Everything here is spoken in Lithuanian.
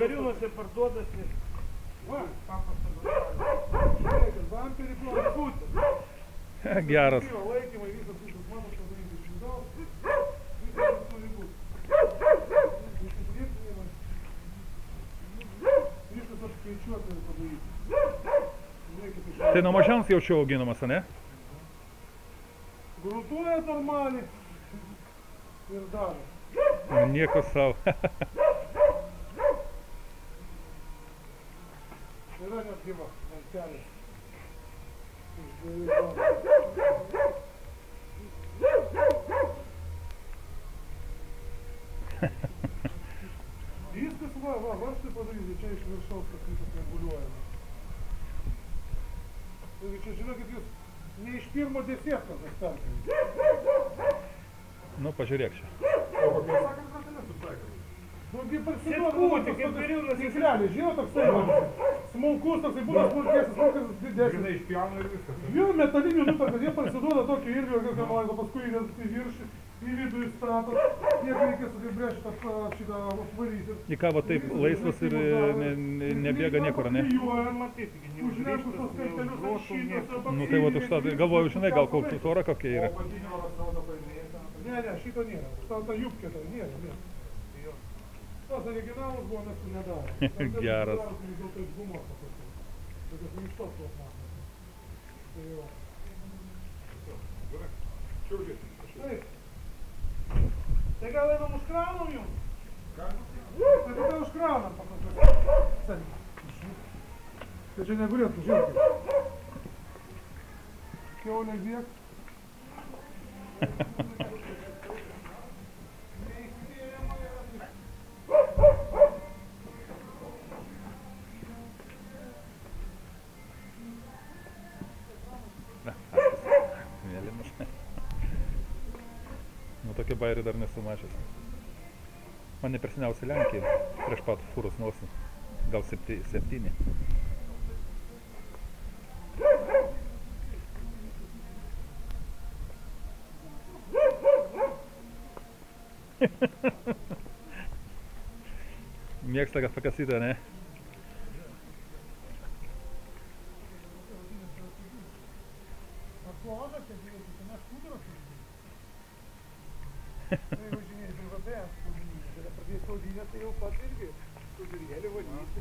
Gariūnuose parduodasi. Va, Paprastą galvą. žiūrėkit, bamperį plovė. Geras. Laikymai visas visas matos padaryti iš vidaus. Visas turi būti. Įsitvirtinimai. Viskas apskaičiuoti ir padaryti. Tai nuo mažiausiai jau čia auginamas, ne? Gruntuoja normaliai ir daro. Nieko savo. Yra netgi va, lentelės. Iš dviejų zonų. Viskas va, štai padaryti, čia iš viršaus tas visas reguliuojama. Taigi čia žinokit, jūs ne iš pirmo desiekto tas tarkim. Nu, pažiūrėk čia. Nugi Sėtkutį, kaip gariūnas. tinklelį, žinot, toksai smulkus, toksai būna smulkesnis, smulkas didesnis. Iš piano ir viskas. Jų metalinių nuperka, jie parsiduoda tokį ilgio, kokią nori, paskui į viršų, į vidų įstato. Tiek reikės apibrėžti šitą apvaryti. Į ką va taip laisvas ir nebėga niekur, ne? Matyti, Užnešus tos kaitelius ant šitos. Nu tai va už tą, galvoju, žinai, gal kultūra kokia yra. Ne, šito nėra. Ta jupkė tai nėra. Tas originalus buvo, mes jų nedarėm. Geras. Tokios minkštos tos matos. Tai jau. Taip. Tai gal einam užkraunam jums? Tai tada užkraunam pakankamai. Tai čia negulėtų, žiūrėkit. Kiaulė biek. Nu tokie bairiai dar nesu mačięs. Man neperseniausiai Lenkija, prieš pat fūros nosį. Gal 7. Mėgsta kas pakasyti, ne? Atložą čia žiūrėkit, tai mes kūdros žiūrėkit. Tai važinėjai, tai vadėjęs kūdinį. Kada pradėjai kūdinę, tai jau pats irgi kūdinėlį vadinyti.